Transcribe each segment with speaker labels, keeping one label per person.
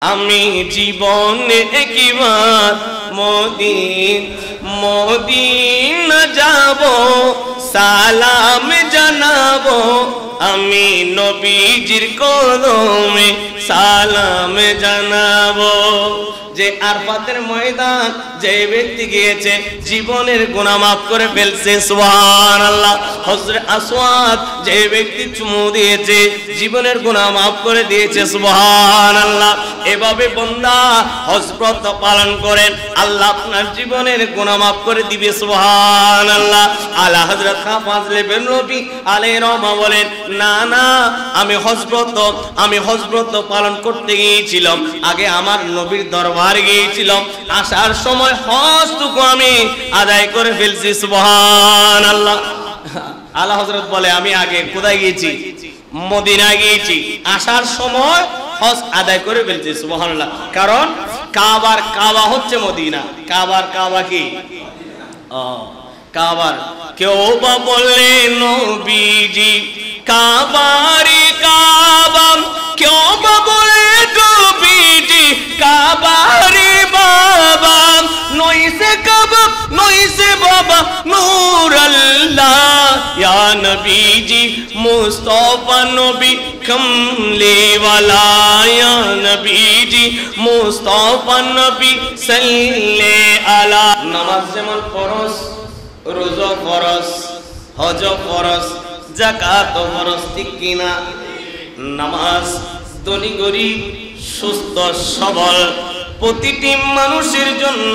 Speaker 1: আমি জীবনে একবার মদিনা যাব, সালাম জানাবো, আমি নবীজির কদমে সালাম জানাবো। যে আরফাতের ময়দান যে ব্যক্তি গিয়েছে জীবনের গুনাহ মাফ করে ফেলছে, সুবহানাল্লাহ। হযরত আসওয়াদ যে ব্যক্তি চুমু দিয়েছে জীবনের গুনাহ মাফ করে দিয়েছে, সুবহানাল্লাহ। এভাবে বান্দা হজ ব্রত পালন করেন, আল্লাহ আপনার জীবনের গুনাহ মাফ করে দিবে, সুবহানাল্লাহ। আলা হযরত খান ফাজলে বিন রবি আলাইহির রহমা বলেন, না না, আমি হজ ব্রত পালন করতে গিয়েছিলাম, আগে আমার নবীর দরবার গিয়েছিলাম, আসার সময় হজটুকু আমি আদায় করে ফেলছি, সুবহানাল্লাহ। আলা হযরত বলে, আমি আগে কোথায় গিয়েছি? মদিনা গিয়েছি, আসার সময় হজ আদায় করে ফেলছি, সুবহানাল্লাহ। কারণ কাবা হচ্ছে মদিনা, কাবা কি? কাবার কেউ বা বলে নবীজি কাবারি কাবা, কেউ বা বলে নবীজি কাবারি বাবা, নইসে কাবা নইসে বাবা নূর আল্লাহ, ইয়া নবীজি মুস্তাফা নবী কমলে ওয়ালা, ইয়া নবীজি মুস্তাফা নবী সাল্লে আলা। নামাজ যেমন ফরজ, রোজা ফরজ, হজ ফরজ, যাকাত ফরজ, ঠিক কিনা? নামাজ ধনী গরিব সুস্থ সবল প্রতিটি মানুষের জন্য,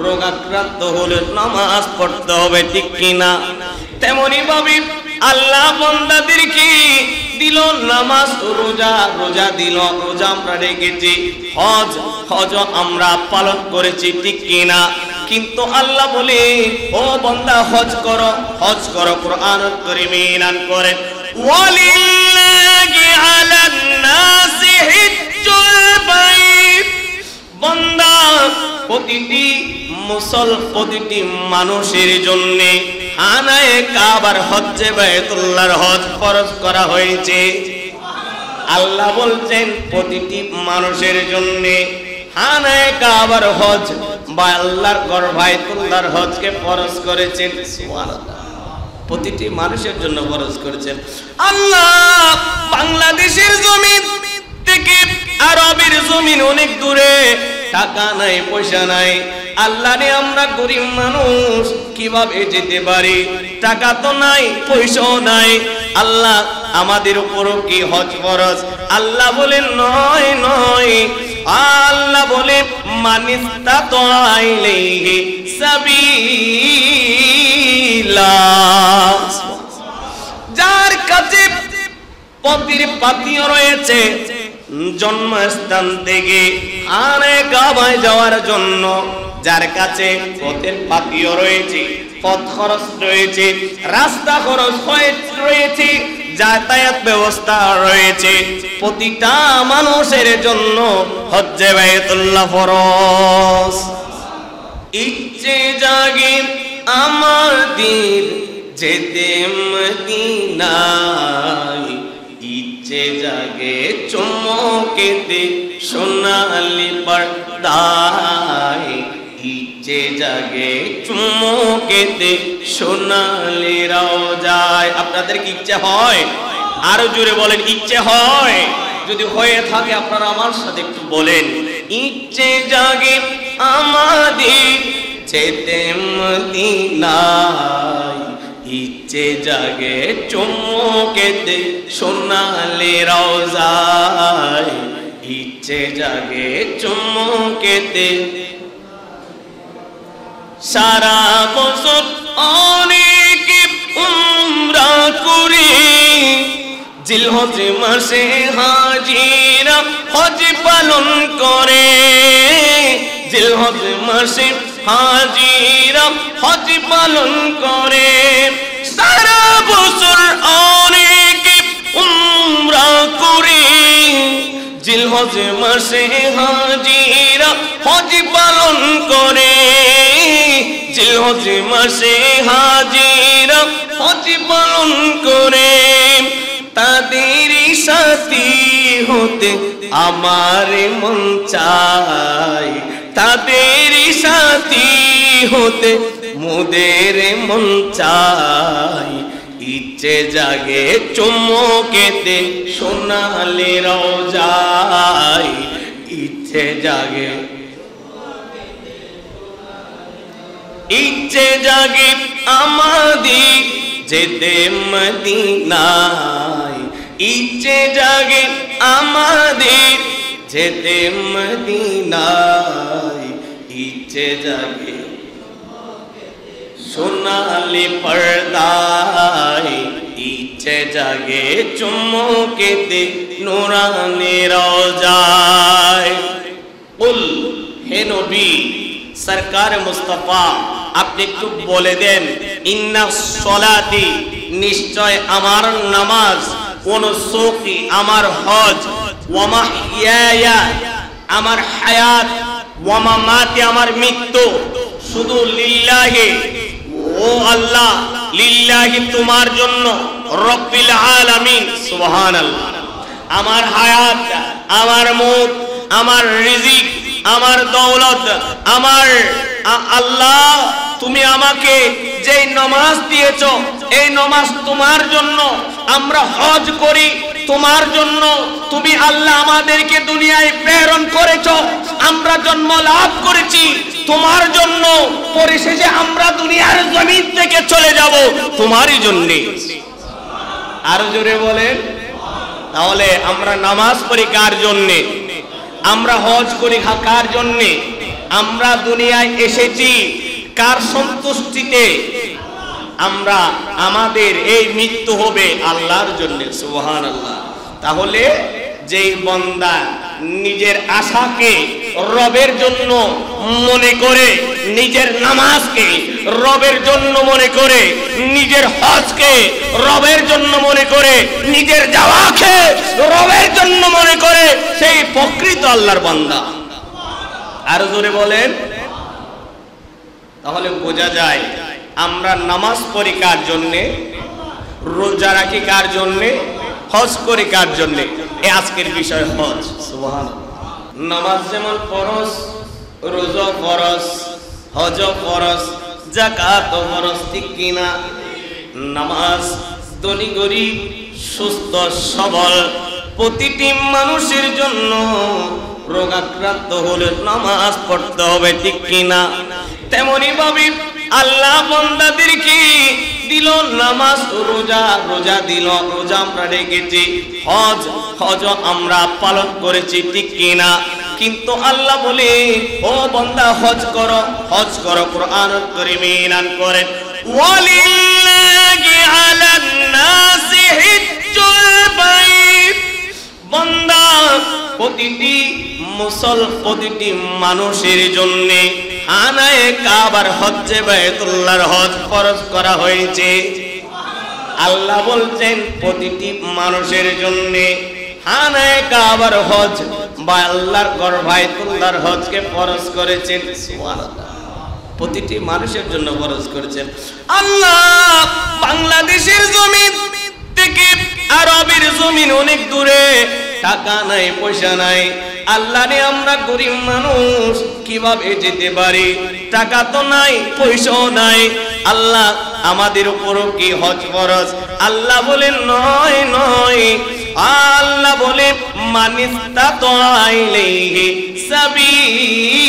Speaker 1: রোগাক্রান্ত হলে নামাজ পড়তে হবে, ঠিক কিনা? তেমনি ভাবে আল্লাহ বান্দাদেরকে দিল নামাজ, রোজা দিল, রোজা আমরা রেখেছি, হজ আমরা পালন করেছি, ঠিক কিনা? কিন্তু আল্লাহ বলে, ও বান্দা হজ করো। কোরআনুল কারীমে নাম করেন, ওয়ালিল্লাহি আলান নাসি হিজ্জুল বাইত। বান্দা প্রতিটি মানুষের জন্য আনায়ে কাবার হজ্জে বাইতুল্লাহর হজ ফরজ করা হয়েছে। আল্লাহ বলছেন প্রতিটি মানুষের জন্য আনায়ে কাবার হজ বা আল্লাহর ঘর বাইতুল্লাহর হজকে ফরজ করেছেন, সুবহানাল্লাহ। প্রতিটি মানুষের জন্য ফরজ করেছেন আল্লাহ। বাংলাদেশের জমিন থেকে আরবের জমিন অনেক দূরে, টাকা নাই পয়সা নাই, আল্লাহ রে আমরা গরিব মানুষ কিভাবে যেতে পারি? টাকা তো নাই, পয়সাও নাই, আল্লাহ আমাদের উপরও কি হজ ফরজ? আল্লাহ বলেন নয়, আল্লাহ বলে মানিস্তাতা ইলাইহি সাবিলা, যার কাছে পথের পাতিও রয়েছে, জন্মস্থান থেকে আনে কাবায় যাওয়ার জন্য যার কাছে পথের পাতিও রয়েছে, পথ খরচ রয়েছে, রাস্তা খরচ রয়েছে, যাতায়াত ব্যবস্থা রয়েছে, প্রতিটা মানুষের জন্য হজ্জে বাইতুল্লাহ ফরজ। ইচ্ছে জাগে আমার দিল যেতে মদিনায়, ইচ্ছে জাগে চমকেতে সোনালি পর্দায়, ইচ্ছে জাগে চমকেতে সোনালি রওজায়। আপনাদের কি ইচ্ছে হয়? আরো জোরে বলেন, ইচ্ছে হয়? যদি হয়ে থাকে আপনারা আমার সাথে একটু বলেন, ইচ্ছে জাগে আমাদের যেতে মদিনায়, ইচ্ছে জাগে চমকেতে সোনালি রওজায়, ইচ্ছে জাগে চমকেতে। সারা বছর অনেক উমরা করে, জিলহজ মাসে হাজিরা হজ পালন করে, জিলহজ মাসে হাজিরা হজ পালন করে। সারা বছর অনেক উমরা করে, জিলহজ মাসে হাজিরা হজ পালন করে, জিলহজ মাসে হাজিরা হজ পালন করে। তাদের সাথী হতে আমার মন চায়, তাদের সাথী হতে মোদের মন চায়। ইচ্ছে জাগে চুম্বকেতে সোনালি রওজায়, ইচ্ছে জাগে ইচ্ছে জাগে আমাদের যেতে মদিনায়, ইচ্ছে জাগে আমাদের যেতে মদিনায়। ইচ্ছে জাগে সোনালি পর্দায়, ইচ্ছে জাগে চুম্বকেতে নূরানি রওজায়। কুল, হে নবী সরকার মুস্তাফা, আপনি একটু বলে দেন, ইন্না সলাতি, নিশ্চয় আমার নামাজ, ওয়া নুসুকি, আমার হজ, ওয়া মাহইয়ায়া, আমার হায়াত, ওয়া মামাতি, আমার মৃত্যু, শুধু লিল্লাহি, ও আল্লাহ, লিল্লাহি তোমার জন্য, রব্বিল আলামিন, সুবহানাল্লাহ। আমার হায়াত, আমার মউত, আমার রিজিক, আমার দৌলত, আমার আল্লাহ, তুমি আমাকে যেই নামাজ দিয়েছো এই নামাজ তোমার জন্য। আমরা হজ করি তোমার জন্য। তুমি আল্লাহ আমাদেরকে দুনিয়ায় প্রেরণ করেছো, আমরা জন্ম লাভ করেছি তোমার জন্য, পরিশেষে আমরা দুনিয়ার জমিন থেকে চলে যাব তোমারই জন্য। আরো জোরে বলেন। তাহলে আমরা নামাজ পড়ি কার জন্যে? আমরা হজ করি কার জন্যে? আমরা দুনিয়ায় এসেছি কার সন্তুষ্টিতে? আমরা আমাদের এই মৃত্যু হবে আল্লাহর জন্য, সুবহানাল্লাহ। তাহলে যেই বান্দা নিজের আশাকে রবের জন্য মনে করে, নিজের নামাজকে রবের জন্য মনে করে, নিজের হজকে রবের জন্য মনে করে, নিজের যাওয়াকে রবের জন্য মনে করে, সেই প্রকৃত আল্লাহর বান্দা। আরো জোরে বলেন। তাহলে বোঝা যায় আমরা নামাজ পড়ি কার জন্যে, রোজা রাখি কার জন্যে, হজ করি কার জন্যে? এই আজকের বিষয় হজ। সুবহানাল্লাহ। নামাজ যেমন ফরজ, রোজা ফরজ, হজ ফরজ, যাকাত ফরজ, ঠিক কিনা? নামাজ ধনী গরিব সুস্থ সবল প্রতিটি মানুষের জন্য, রোগাক্রান্ত হলে নামাজ পড়তে হবে, ঠিক কিনা? তেমনি ভাবে আল্লাহ বান্দাদেরকে দিল নামাজ, রোজা, রোজা দিল, রোজা আমরা রেখেছি, হজ আমরা পালন করেছি, ঠিক কিনা? কিন্তু আল্লাহ বলে, ও বান্দা হজ করো, হজ করো। কুরআনুল কারীমে এলান করেন, ওয়ালিল্লাহি আলান নাসি হিজ্জুল বাইত। বান্দা প্রতিটি প্রতিটি মানুষের জন্য আনায়ে কাবার হজ্জে বাইতুল্লাহর হজ ফরজ করা হয়েছে। আল্লাহ বলছেন প্রতিটি মানুষের জন্য আনায়ে কাবার হজ বা আল্লাহর ঘর বাইতুল্লাহর হজকে ফরজ করেছেন। সুবহানাল্লাহ। প্রতিটি মানুষের জন্য ফরজ করেছেন আল্লাহ। বাংলাদেশের জমিন থেকে আরবের জমিন অনেক দূরে, টাকা নাই, পয়সা নাই। আল্লাহ রে, আমরা গরিব মানুষ, কিভাবে যেতে পারি? টাকা তো নাই, পয়সাও নাই। আল্লাহ আমাদের উপরও কি হজ ফরজ? আল্লাহ বলেন নয়, নয়। আল্লাহ বলে মানিস্তাতা ইলাইহি সাবিলা,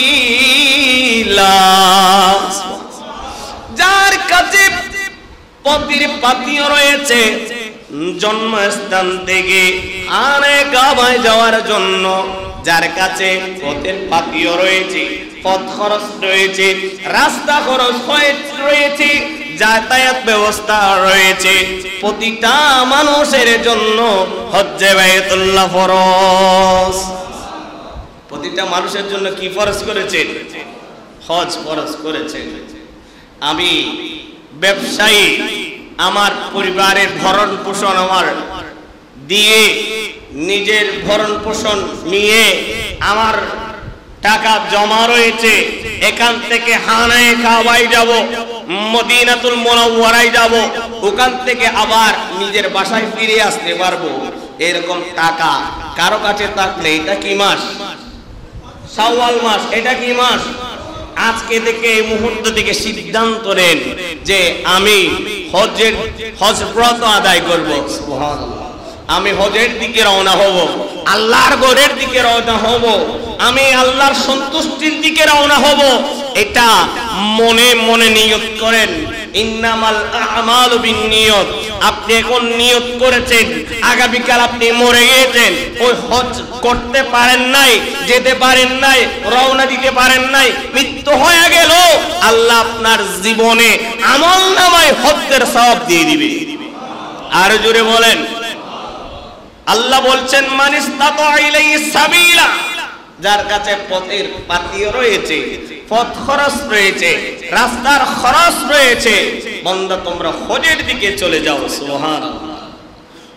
Speaker 1: যার কাছে পথের পাতিও রয়েছে, জন্মস্থান থেকে আনে কাবায় যাওয়ার জন্য যার কাছে পথের পাতিও রয়েছে, পথ খরচ রয়েছে, রাস্তা খরচ রয়েছে, যাতায়াত ব্যবস্থা রয়েছে, প্রতিটা মানুষের জন্য হজ্জে বাইতুল্লাহ ফরজ। প্রতিটা মানুষের জন্য কি ফরজ করেছেন? হজ ফরজ করেছেন। আমি ব্যবসায়ী, আমার পরিবারের ভরণ পোষণ আমার দিয়ে, নিজের ভরণ পোষণ নিয়ে আমার টাকা জমা রয়েছে, এখান থেকে হানায়ে কাবায় যাব, মদিনাতুল মুনাওয়ারায় যাব, ওখান থেকে আবার নিজের বাসায় ফিরে আসতে পারবো। এরকম টাকা কারো কাছে থাকলে এটা কি মাস? শাওয়াল মাস। এটা কি মাস? আজকে থেকে এই মুহূর্ত থেকে সিদ্ধান্ত নেন যে আমি হজ ব্রত আদায় করব। সুবহানাল্লাহ। আমি হজের দিকে রওনা হব, আল্লাহর ঘরের দিকে রওনা হব, আমি আল্লাহর সন্তুষ্টির দিকে রওনা হব। এটা মনে মনে নিয়ত করেন। ইন্নামাল আমালু বিন্নিয়ত। আপনি এখন নিয়ত করেছেন, আগামীকাল আপনি মরে গিয়েছেন, ওই হজ করতে পারেন নাই, যেতে পারেন নাই, রওনা দিতে পারেন নাই, মৃত্যু হয়ে গেল, আল্লাহ আপনার জীবনে আমলনামায় হজ্জের সওয়াব দিয়ে দিবে। আর জোরে বলেন। আল্লাহ বলছেন মানিস্তাতা ইলাইহি সাবিলা, যার কাছে পথের পাতিও রয়েছে, পথ খরচ রয়েছে, রাস্তার খরচ রয়েছে, বান্দা তোমরা হজের দিকে চলে যাও। সুবহানাল্লাহ।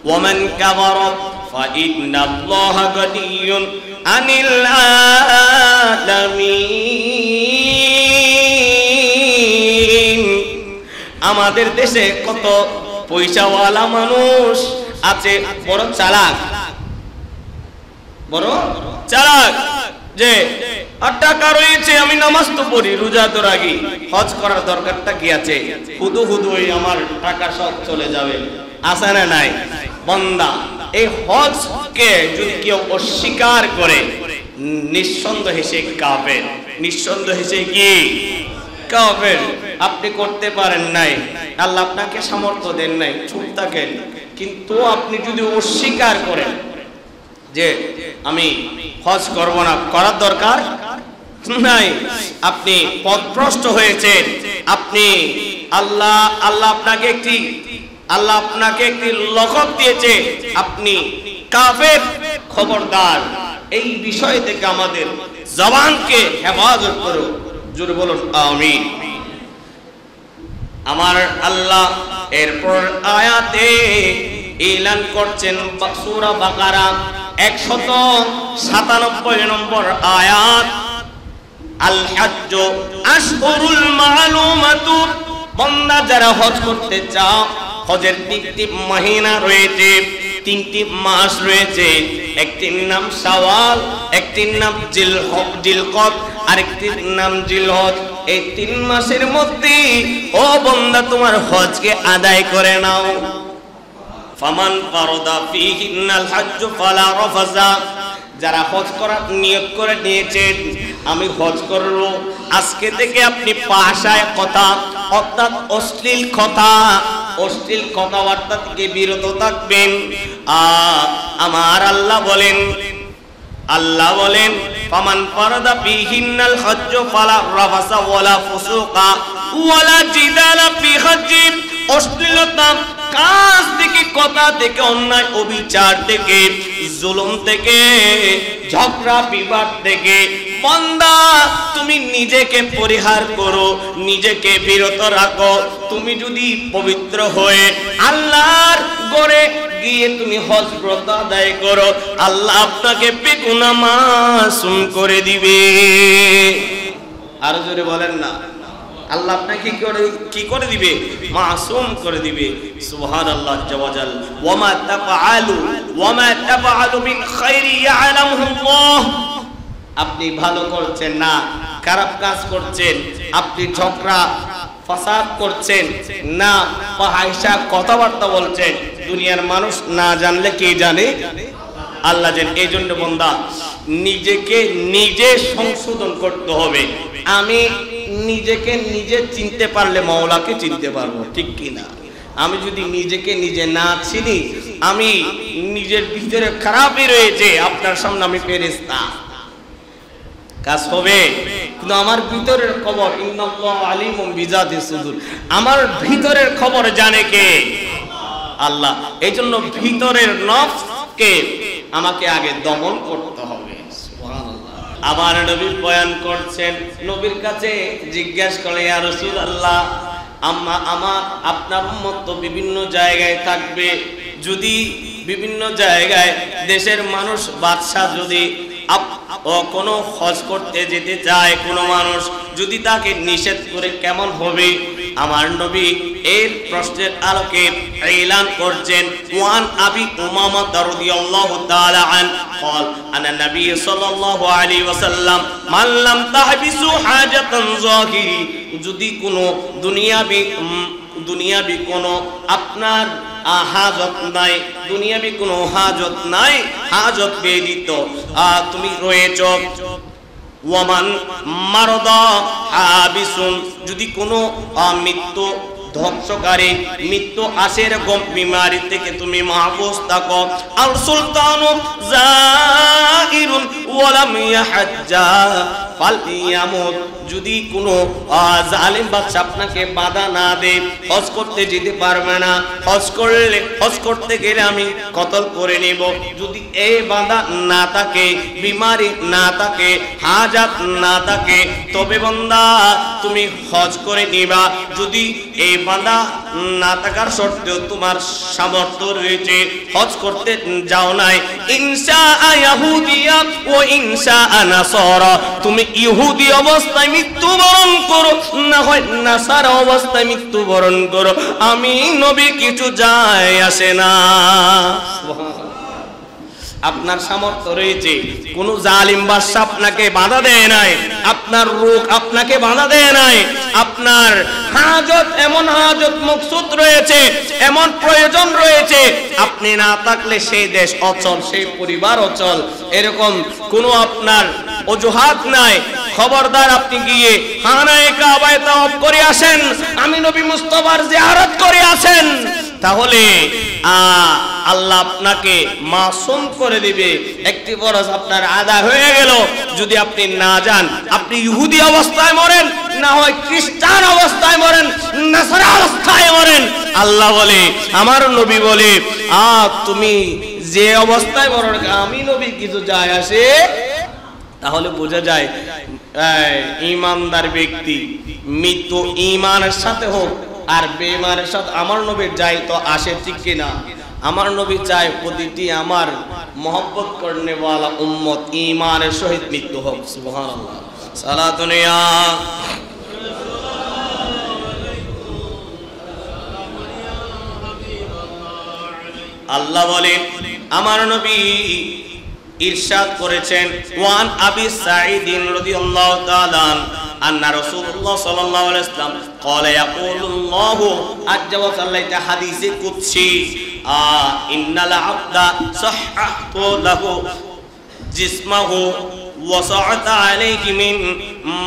Speaker 1: ওয়ামান কাফারা ফাইন্নাল্লাহা গানিয়্যুন আনিল আলামিন। আমাদের দেশে কত পয়সাওয়ালা মানুষ আছে, বড় চালাক, বড় চালাক, যে টাকা রয়েছে, আমি নামাজ তো পড়ি, রোজা তো রাখি, হজ করার দরকারটা কি আছে, হুদু হুদু আমার টাকা সব চলে যাবে। আছে না নাই? বান্দা এই হজকে যদি কেউ অস্বীকার করে, নিঃসন্দেহে সে কাফের। নিঃসন্দেহে সে কি? কাফের। আপনি করতে পারেন নাই, আল্লাহ আপনাকে সামর্থ্য দেন নাই, চুপ থাকেন, কিন্তু আপনি যদি অস্বীকার করেন যে আমি হজ করব না, করার দরকার নাই, আপনি পথভ্রষ্ট হয়েছেন। আপনি আল্লাহ আপনাকে একটি লকব দিয়েছে, আপনি কাফের। খবরদার, এই বিষয় থেকে আমাদের জবানকে হেফাজত করো। জোরে বলুন আমিন। আমার আল্লাহ এরপর আয়াতে এলান করছেন, সূরা বাকারা 197 নম্বর আয়াত, আল হজ্জ আশহুরুল মালুমাতু। বান্দা যারা হজ করতে চাও, হজের 3টি মহিনা রয়েছে, 3টি মাস রয়েছে। একটির নাম শাওয়াল, একটির নাম জিলকদ, আরেকটির নাম জিলহজ। এই 3 মাসের মধ্যে ও বান্দা তোমার হজকে আদায় করে নাও। ফামান ফারাদা ফীহিন্নাল হজ্জ ফালা রাফাসা। যারা হজ করার নিয়ত করে নিয়েছেন, আমি হজ করব, আজকে থেকে আপনি ভাষায় কথা, অর্থাৎ অশ্লীল কথাবার্তা থেকে বিরত থাকবেন। আমার আল্লাহ বলেন ফামান ফারাদা ফীহিন্নাল হজ্জ ফালা রাফাসা ওয়ালা ফুসুকা ওয়ালা জিদালা ফী হজ্জি। অশ্লীলতা, কাজ থেকে, কথা থেকে, অন্যায় অবিচার থেকে, জুলুম থেকে, ঝগড়া বিবাদ থেকে বান্দা তুমি নিজেকে পরিহার করো, নিজেকে বিরত রাখো। তুমি যদি পবিত্র হয়ে আল্লাহর ঘরে গিয়ে তুমি হজ ব্রত আদায় করো, আল্লাহ আপনাকে বেগুনাহ মাসুম করে দিবে। আর জোরে বলেন না, আল্লাহ আপনাকে কি করে দিবে? মাসুম করে দিবে। সুবহানাল্লাহ জাওয়াজাল। ওয়ামা তাফআলু মিন খাইরি ইয়ালামুল্লাহ। আপনি ভালো করছেন না, খারাপ কাজ করছেন, আপনি ঝগড়া ফাসাদ করছেন না, ফাহিশা কথাবার্তা বলছেন, দুনিয়ার মানুষ না জানলে কে জানে? আল্লাহ জানেন। এই জন্য বান্দা নিজেকে নিজে সংশোধন করতে হবে। আমি নিজেকে নিজে চিনতে পারলে মাওলাকে চিনতে পারবো, ঠিক কি না? আমি যদি নিজেকে নিজে না চিনি, আমি নিজের ভিতরে খারাপই রয়েছে, আপনার সামনে আমি ফেরেশতা, কাজ হবে। কিন্তু আমার ভিতরের খবর, ইন্নাল্লাহু আলিমুম বিজাতিস সুদূর, আমার ভিতরের খবর জানে কে? আল্লাহ। এই জন্য ভিতরের নফসকে আমাকে আগে দমন করতে হবে। আবার নবী বয়ান করছেন, নবীর কাছে জিজ্ঞাসা করে, ইয়া রাসূলুল্লাহ, আপনার উম্মত তো বিভিন্ন জায়গায় থাকবে, যদি বিভিন্ন জায়গায় দেশের মানুষ, বাদশা যদি কোনো হজ করতে যেতে চায়, কোনো মানুষ যদি তাকে নিষেধ করে কেমন হবে? আমার নবী এর প্রশ্নের আলোকে এলান করছেন ওয়ান আবি উমামা রাদিয়াল্লাহু তাআলা আন قال انا النبي صلى الله عليه وسلم من لم تحبسوا حاجه ظاهري যদি কোনো দুনিয়াবি কোনো আপনার হাজত নাই, দুনিয়াবি কোনো হাজত নাই, হাজত ব্যতীত তুমি রয়েছ। ওয়ামান মারদা হাবিসুন যদি কোনো মৃত্যু ধ্বংসকারী মৃত্যু আসে এরকম বিমারি থেকে তুমি মাহফুজ থাকো। আল সুলতানু জাইরুন ওয়ালাম ইয়াহজ্জা ফালইয়ামুত যদি কোনো জালিম বাদশা আপনাকে বাধা না দেয়, হজ করতে যেতে পারবে না, হজ করতে গেলে আমি কতল করে নেব, যদি এই বাধা না থাকে, বিমারি না থাকে, হাজাত না থাকে, তবে বান্দা তুমি হজ করে নিবা। যদি এই বাধা না থাকার সত্ত্বেও তোমার সামর্থ্য রয়েছে, হজ করতে যাও নাই, ইনশা ইয়াহুদিয়া ও ইনশা নাসারা, তুমি ইহুদি অবস্থায় মৃত্যুবরণ করো, না হয় নাসারা অবস্থায় মৃত্যুবরণ করো, আমি নবী কিছু যায় আসে না। আপনার সামর্থ্য রয়েছে, কোন জালিম বাদশা আপনাকে বাধা দেয় নাই, আপনার রোগ আপনাকে বাধা দেয় নাই, আপনার হাজত এমন হাজত মকসুদ রয়েছে, এমন প্রয়োজন রয়েছে, আপনি না থাকলে সেই দেশ অচল, সেই পরিবার অচল, এরকম কোনো আপনার অজুহাত নাই। খবরদার আপনি গিয়ে খানায়ে কাবায় তাওয়াফ করে আসেন, আমি নবী মুস্তাফার জিয়ারত করে আসেন, তাহলে আল্লাহ আপনাকে মাসুম করে দিবে, একটি ফরজ আপনার আদা হয়ে গেল। যদি আপনি না যান, আপনি ইহুদি অবস্থায় মরেন, না হয় খ্রিস্টান অবস্থায় মরেন, নাসারা অবস্থায় মরেন, আল্লাহ বলে, আমার নবী বলে, তুমি যে অবস্থায় মরণ, আমি নবী কিছু যায় আসে। তাহলে বোঝা যায় ঈমানদার ব্যক্তি মৃত্যু ঈমানের সাথে হোক আর বেঈমানের সাথে আমার নবীর যায় তো আসে, ঠিক কিনা? আমার নবী চায় প্রতিটি আমার মহব্বত করনে ওয়ালা উম্মত ঈমানের সহিত মৃত্যু হোক। সুবহানাল্লাহ। সালাতুন ইয়া আল্লাহ বলেন, আমার নবী ইরশাদ করেছেন ওয়ান আবি সাঈদ রাদিয়াল্লাহু তাআলা আন্না রাসূলুল্লাহ সাল্লাল্লাহু আলাইহি ওয়াসাল্লাম ক্বালা ইয়াকুলুল্লাহু আজ্জা ওয়া জাল্লা, এটা হাদিসে কুদসি, ইন্নাল আবদা সাহহাতু লাহু জিসমাহু ওয়া সাআতা আলাইহি মিন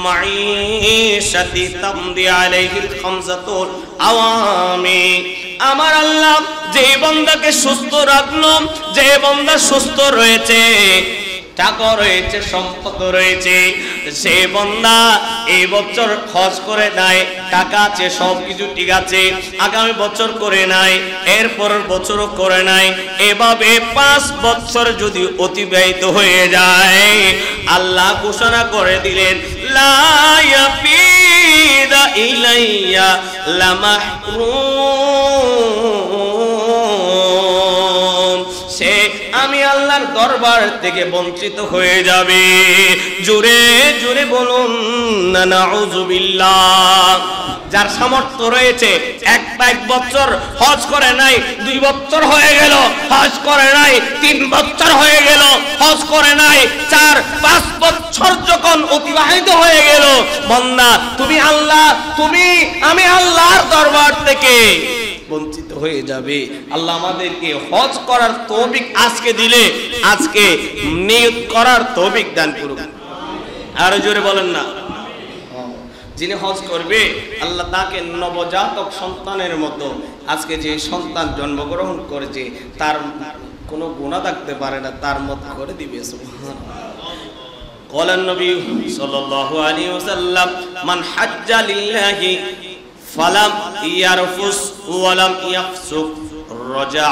Speaker 1: মাঈশাতি তামদি আলাইহিল খামসাতুল আওয়ামি। আমার আল্লাহ যে বান্দাকে সুস্থ রাখলো, যে বান্দা সুস্থ রয়েছে, টাকা রয়েছে, সম্পদ রয়েছে, সে বান্দা এই বছর হজ করে নাই, টাকা আছে, সবকিছু ঠিক আছে, আগামী বছর করে নাই, এরপরের বছরও করে নাই, এভাবে 5 বছর যদি অতিবাহিত হয়ে যায়, আল্লাহ ঘোষণা করে দিলেন লা ইয়াফিদা ইলাইয়া লামাহরুম, সে আমি আল্লাহর দরবার থেকে বঞ্চিত হয়ে যাবে। জোরে জোরে বলুন না নাউযুবিল্লাহ। যার সামর্থ্য রয়েছে, এক বছর হজ করে নাই, 2 বছর হয়ে গেল হজ করে নাই, 3 বছর হয়ে গেল হজ করে নাই, 4-5 বছর যখন অতিবাহিত হয়ে গেল, বান্দা তুমি আমি আল্লাহর দরবার থেকে বঞ্চিত হয়ে যাবে। আল্লাহ আমাদেরকে হজ করার তৌফিক আজকে দিলে, আজকে নিয়ত করার তৌফিক দান করুন। আরো জোরে বলেন না। যিনি হজ করবে, আল্লাহ তাকে নবজাতক সন্তানের মতো, আজকে যে সন্তান জন্মগ্রহণ করেছে তার কোনো গুনাহ থাকতে পারে না, তার মত করে দিবে। সুবহানাল্লাহ। ক্বালা নবী সাল্লাল্লাহু আলাইহি ওয়াসাল্লাম মান হাজ্জা লিল্লাহি ফালাম ইয়ারফুস ওয়ালাম ইয়াফসুক রাজা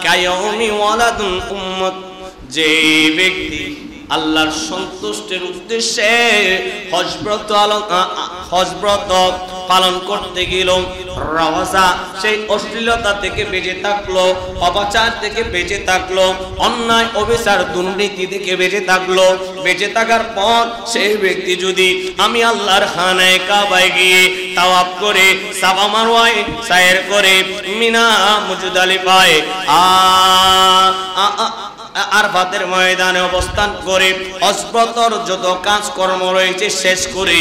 Speaker 1: কায়াউমি ওয়ালাদুন উম্মত, যে ব্যক্তি আল্লাহর সন্তুষ্টির উদ্দেশ্যে হজব্রত পালন করতে গেল। রওজা সেই অশ্লীলতা থেকে বেঁচে থাকলো, অবাচার থেকে বেঁচে থাকলো, অন্যায় অবিচার দুর্নীতি থেকে বেঁচে থাকলো। বেঁচে থাকার পর সেই ব্যক্তি যদি আমি আল্লাহর খানায় কাবায় গিয়ে তাওয়াফ করে সাফা মারওয়ায় সায়ের করে মিনা মুজদালিফায় আরাফাতের ময়দানে অবস্থান করে হজব্রতর যত কাজকর্ম রয়েছে শেষ করে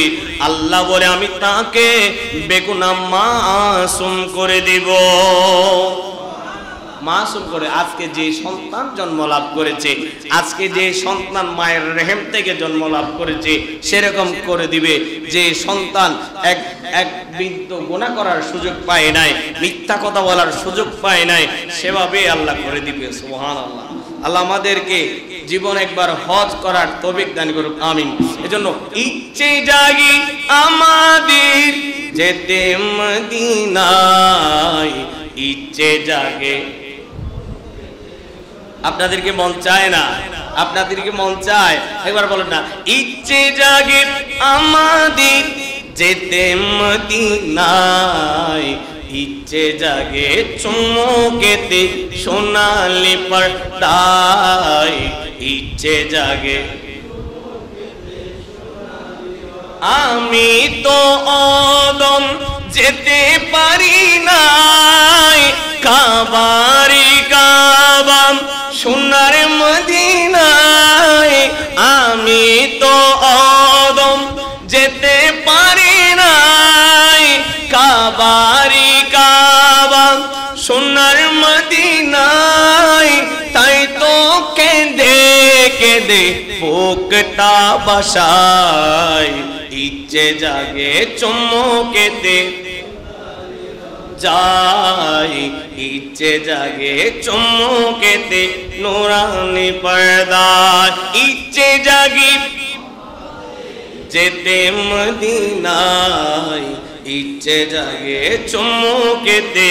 Speaker 1: আল্লাহ বলে আমি তাকে বেগুনাহ মাসুম করে দিব। মাসুম করে আজকে যে সন্তান জন্ম লাভ করেছে, আজকে যে সন্তান মায়ের রেহেম থেকে জন্ম লাভ করেছে সেরকম করে দিবে। যে সন্তান এক বিন্দু গুনাহ করার সুযোগ পায় নাই, মিথ্যা কথা বলার সুযোগ পায় নাই, সেভাবে আল্লাহ করে দিবে। সুবহানাল্লাহ। আল্লাহ আমাদেরকে জীবন একবার হজ করার তৌফিক দান করুক, আমিন। এজন্য ইচ্ছে জাগি আমাদের যেতে মদিনায়, ইচ্ছে জাগে। আপনাদেরকে মন চায় না? আপনাদেরকে মন চায়? একবার বলেন না, ইচ্ছে জাগে আমাদের যেতে মদিনায়, ইচ্ছে জাগে চুমুকেতে সোনালি পর্দায়, ইচ্ছে জাগে। আমি তো অদম যেতে পারি নাই, কাবারি কাবাম সোনার মদিনায়। আমি তো অদম যেতে পারি নাই, কাবারি কাবাম সোনার মদিনায়। তাই তো কেঁদে কেঁদে বুকটা বাসায়, ইচ্ছে জাগে চুমুকেতে যাই, ইচ্ছে জাগে চুমুকেতে নুরানি পর্দায়, ইচ্ছে জাগি যেতে মদিনায়, ইচ্ছে জাগে চুমুকেতে।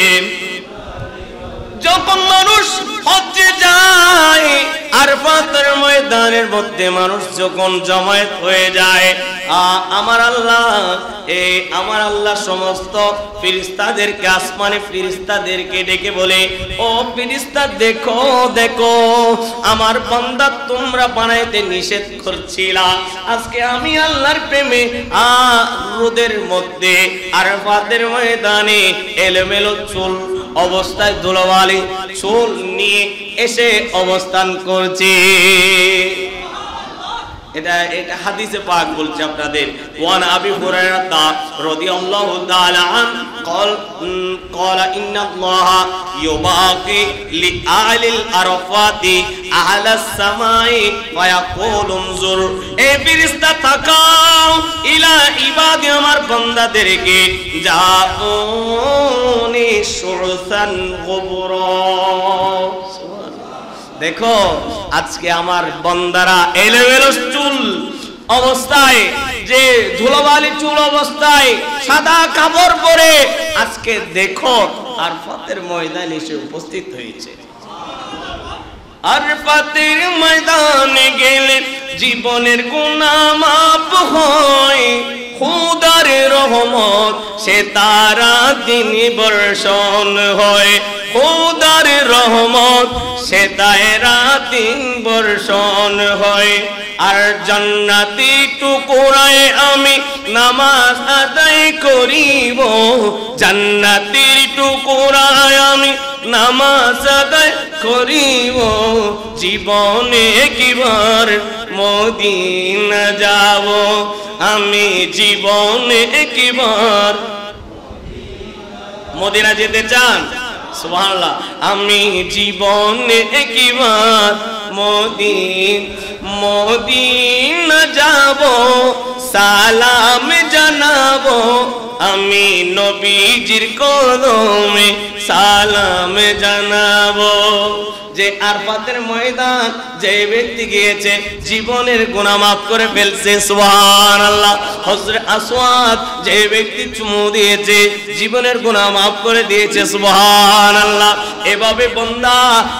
Speaker 1: যখন মানুষ হজ্জে যায় আরাফাতের ময়দানের মধ্যে মানুষ যখন জমায়েত হয়ে যায়, আমার আল্লাহ সমস্ত ফেরেশতাদেরকে, আসমানি ফেরেশতাদেরকে ডেকে বলে, ও ফেরেশতা দেখো দেখো, আমার বান্দা তোমরা বানাইতে নিষেধ করছিলা, আজকে আমি আল্লাহর প্রেমে রোদের মধ্যে আরাফাতের ময়দানে এলোমেলো চুল অবস্থায় ধুলোবালি চুল নিয়ে এসে অবস্থান করছে। এটা হাদিসে পাক বলছে আপনাদের। ওয়ান আবি হুরায়রা রাদিয়াল্লাহু তাআলা আন قال ان الله يباقي لآل العرفات اعلى السماء ويقول انظر, এ ফেরেশতা তাকাও, ইলা ইবাদি, আমার বান্দাদেরকে, জাউনি শুরসান গুবরা, দেখো আজকে আমার বান্দারা এলোমেলো চুল অবস্থায়, যে ধুলোবালি চুল অবস্থায় সাদা কাপড় পরে আজকে দেখো আরাফাতের ময়দানে এসে উপস্থিত হয়েছে। আরাফাতের ময়দানে গেলে জীবনের গুনাহ মাফ হয়, খোদার রহমত সে তারা দিন বর্ষণ হয়, খোদার রহমত সে তারা দিন বর্ষণ হয়। আর জান্নাতি টুকরায় আমি নামাজ আদায় করিব, জান্নাতি টুকরায় আমি নামাজ আদায় করিব, জীবনে একবার মদিনা যাব, আমি জীবনে একবার মদিনা যেতে চান? সুবহানাল্লাহ। আমি জীবনে একবার মদিনা যাব, সালাম জানাবো, আমি নবীজির কদমে সালাম জানাবো। যে আরাফাতের ময়দান যে ব্যক্তি গিয়েছে জীবনের গুনাহ মাফ করে ফেলছে সুবহানাল্লাহ। হযরত আসওয়াদ যে ব্যক্তি চুমু দিয়েছে জীবনের গুনাহ মাফ করে দিয়েছে সুবহানাল্লাহ। এভাবে বান্দা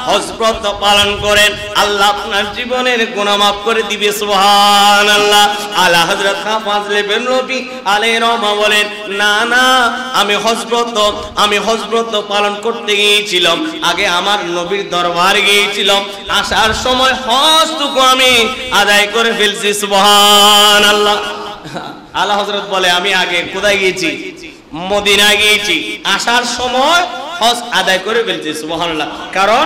Speaker 1: হজ ব্রত পালন করেন, আল্লাহ আপনার জীবনের গুনাহ মাফ করে দিবে সুবহানাল্লাহ। আলা হযরত ফাজলে বিন রবি আলাইহির রহমা বলেন, না না, আমি হজ ব্রত পালন করতে গিয়েছিলাম, আগে আমার নবীর দরবারে গিয়েছিলাম, আসার সময় হজটুকু আমি আদায় করে ফেলছি সুবহানাল্লাহ। আলা হযরত বলে, আমি আগে কোথায় গিয়েছি? মদিনা গিয়েছি, আসার সময় হজ আদায় করে ফেলছি সুবহানাল্লাহ। কারণ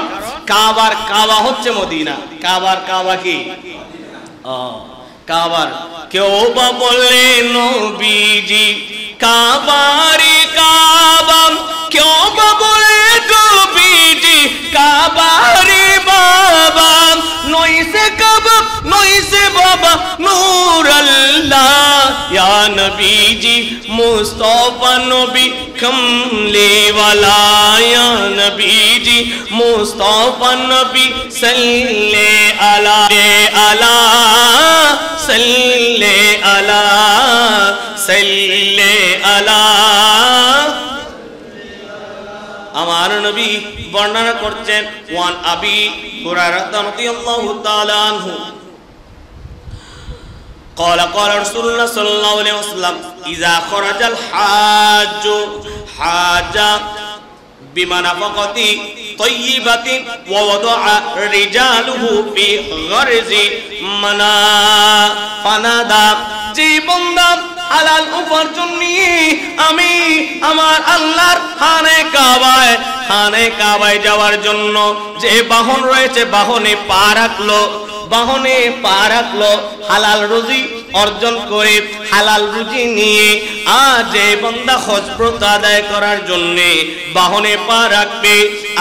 Speaker 1: কাবা হচ্ছে মদিনা, কাবা কি? কাবার। কেউ বা বললে নবীজি কাবারি কাবা, কেউ বা বলে নবীজি কাবারি বাবা, নইসে কাবা নইসে বাবা নূর আল্লাহ, ইয়া নবীজি মুস্তাফা নবী কমলে ওয়ালা, ইয়া নবীজি মুস্তাফা নবী সাল্লে আলা আলা সাল্লে আলা সাল্লে আলা। আমার নবী বর্ণনা করছেন, ওয়ান আবি হুরায়রা রাদিয়াল্লাহু তাআলা আনহু قال قال رسول الله صلى الله عليه وسلم إذا خرج الحاج حاج بمنافقة طيبة ووضع رجاله في غرز فنادى যে বান্দা হালাল উপার্জন নিয়ে আমি আমার আল্লাহর খানে কাবায় যাওয়ার জন্য যে বাহন রয়েছে বাহনে পা রাখলো হালাল রুজি অর্জন করে হালাল রুজি নিয়ে যে বান্দা হজ ব্রত আদায় করার জন্য বাহনে পা রাখবে,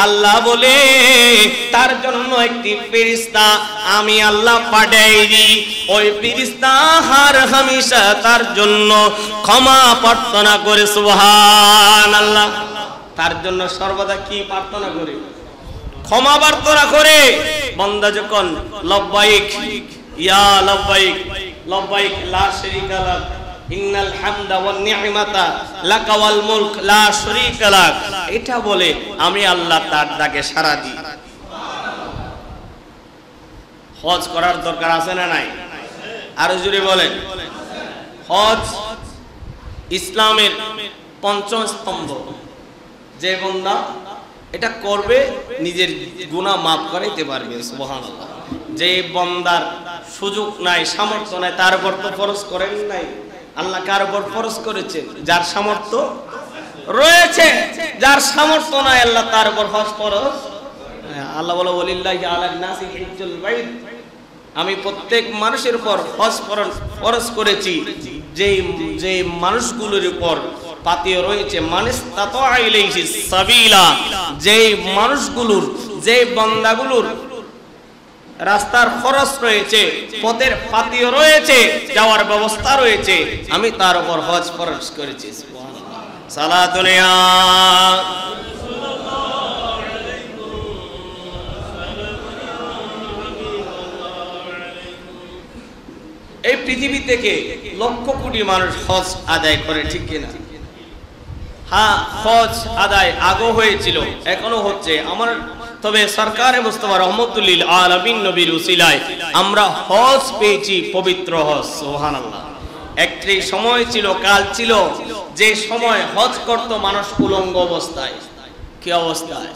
Speaker 1: আল্লাহ বলে তার জন্য একটি ফেরেশতা আমি আল্লাহ পাঠাই দিই, ওই ফেরেশতা হর হামেশা তার জন্য ক্ষমা প্রার্থনা করে সুবহানাল্লাহ। তার জন্য সর্বদা কি প্রার্থনা করে? ক্ষমা প্রার্থনা করে। বান্দা যখন লব্বাইক ইয়া লব্বাইক লব্বাইক লা শারীকা লাক ইন্নাল হামদা ওয়ান নি'মাতা লাকা ওয়াল মুলক লা শারীকা লাক, এটা বলে আমি আল্লাহ তার ডাকে সাড়া দিই। হজ করার দরকার আছে না নাই? আরো জোরে বলেন। হজ ইসলামের পঞ্চম স্তম্ভ। যে বান্দা এটা করবে নিজের গুনাহ মাফ করাইতে পারবে সুবহানাল্লাহ। যে বান্দার সুযোগ নাই, সামর্থ্য নাই, তার উপর তো ফরজ করেন নাই, আল্লাহ কার উপর ফরজ করেছেন? যার সামর্থ্য রয়েছে। যার সামর্থ্য নাই আল্লাহ তার উপর হজ ফরজ। আল্লাহ বলে ওয়ালিল্লাহি আলান নাসি হিজ্জুল বাইত, আমি প্রত্যেক মানুষের উপর হজ ফরজ করেছি যে মানুষগুলোর উপর পাতিয়ে রয়েছে মানিস্তাতা ইলাইহি সাবিলা, যে মানুষগুলোর যে বান্দাগুলোর রাস্তার খরচ রয়েছে, পথের পাতিয়ে রয়েছে, যাওয়ার ব্যবস্থা রয়েছে, আমি তার উপর হজ ফরজ করেছি সুবহানাল্লাহ। সালাতুন ইয়া এই পৃথিবী থেকে লক্ষ কোটি মানুষ হজ আদায় করে, ঠিক কিনা? হ্যাঁ, হজ আদায় আগেও হয়েছিল, এখনো হচ্ছে। তবে সরকারে মুস্তাফা রহমাতুল লিল আলামিন নবীর উসিলায় আমরা হজ পেয়েছি, পবিত্র হজ সুবহানাল্লাহ। একটি সময় ছিল, কাল ছিল, যে সময় হজ করত মানুষ উলঙ্গ অবস্থায়। কি অবস্থায়?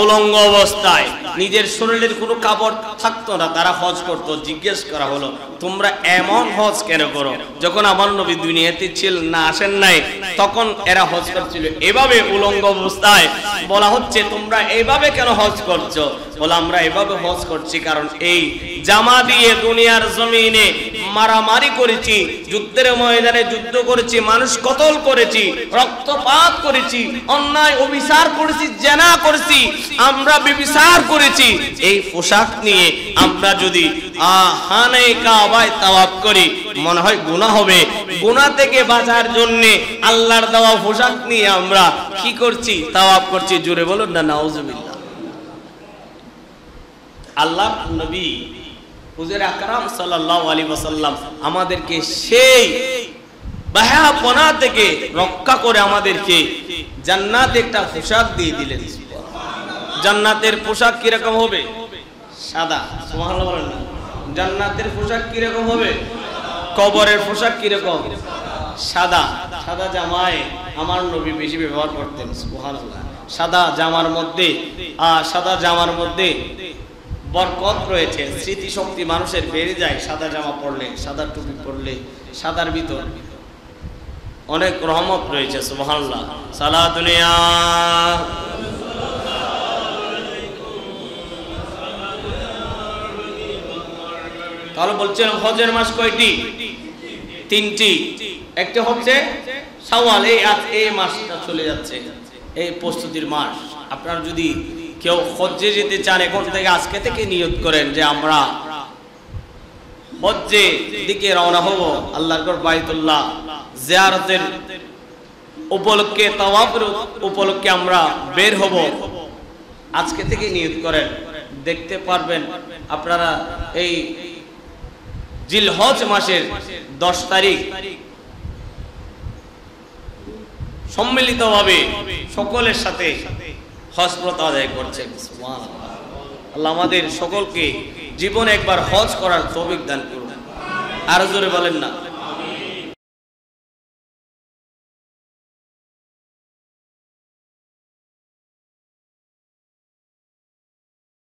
Speaker 1: উলঙ্গ অবস্থায়, নিজের শরীরের কোনো কাপড় থাকতো না, তারা হজ করত। জিজ্ঞেস করা হলো, তোমরা এমন হজ কেন করো? যখন আমার নবী দুনিয়াতে ছিলেন না, আসেন নাই, তখন এরা হজ করছিল এভাবে উলঙ্গ অবস্থায়। বলা হচ্ছে তোমরা এইভাবে কেন হজ করছো? বলে আমরা এভাবে হজ করছি কারণ এই জামা দিয়ে দুনিয়ার জমিনে মারামারি করেছি, যুদ্ধের ময়দানে যুদ্ধ করেছি, মানুষ কতল করেছি, রক্তপাত করেছি, অন্যায় অবিচার করেছি, জেনা করেছি, আমরা ব্যভিচার করেছি। এই পোশাক নিয়ে আমরা যদি খানে কাবায় তাওয়াফ করি, মনে হয় গুনাহ হবে। গুনাহ থেকে বাঁচার জন্য আল্লাহর দেওয়া পোশাক নিয়ে আমরা কি করছি? তাওয়াফ করছি। জোরে বলুন না নাউজুবিল্লাহ। আল্লাহর নবী হুজুর আকরাম সাল্লাল্লাহু আলাইহি ওয়াসাল্লাম আমাদেরকে সেই বাহাপনা থেকে রক্ষা করে আমাদেরকে জান্নাতে একটা পোশাক দিয়ে দিলেন। জান্নাতের পোশাক কি রকম হবে? সাদা। সুবহানাল্লাহ বলেন না। জান্নাতের পোশাক কি রকম হবে? কবরের পোশাক কি রকম? সাদা। সাদা জামায় আমার নবী বেশি ব্যবহার করতেন। সুবহানাল্লাহ। সাদা জামার মধ্যে বরকত রয়েছে, স্মৃতিশক্তি মানুষের বেড়ে যায় সাদা জামা পরলে, সাদা টুপি পরলে। সাদার ভিতর অনেক রহমত রয়েছে। সুবহানাল্লাহ। সালা দুনিয়া তাহলে বলছেন হজের মাস কয়টি? 3টি। একটা হচ্ছে শাওয়াল, এই মাসটা চলে যাচ্ছে, এই প্রস্তুতির মাস। আপনারা যদি কেউ হজ্জে যেতে চান, এখন থেকে আজকে থেকে নিয়ত করেন যে আমরা হজ্জে দিকে রওনা হব। আল্লাহর ঘর বাইতুল্লাহ জিয়ারতের উপলক্ষে, তাওয়াফের উপলক্ষে আমরা বের হব। আজকে থেকে নিয়ত করেন, দেখতে পারবেন আপনারা এই জিলহজ মাসের 10 তারিখ সম্মিলিতভাবে সকলের সাথে হজ ব্রত আদায় করছেন। সুবহানাল্লাহ। আল্লাহ আমাদের সকলকে জীবনে একবার হজ করার তৌফিক দান করুন। আরো জোরে বলেন না।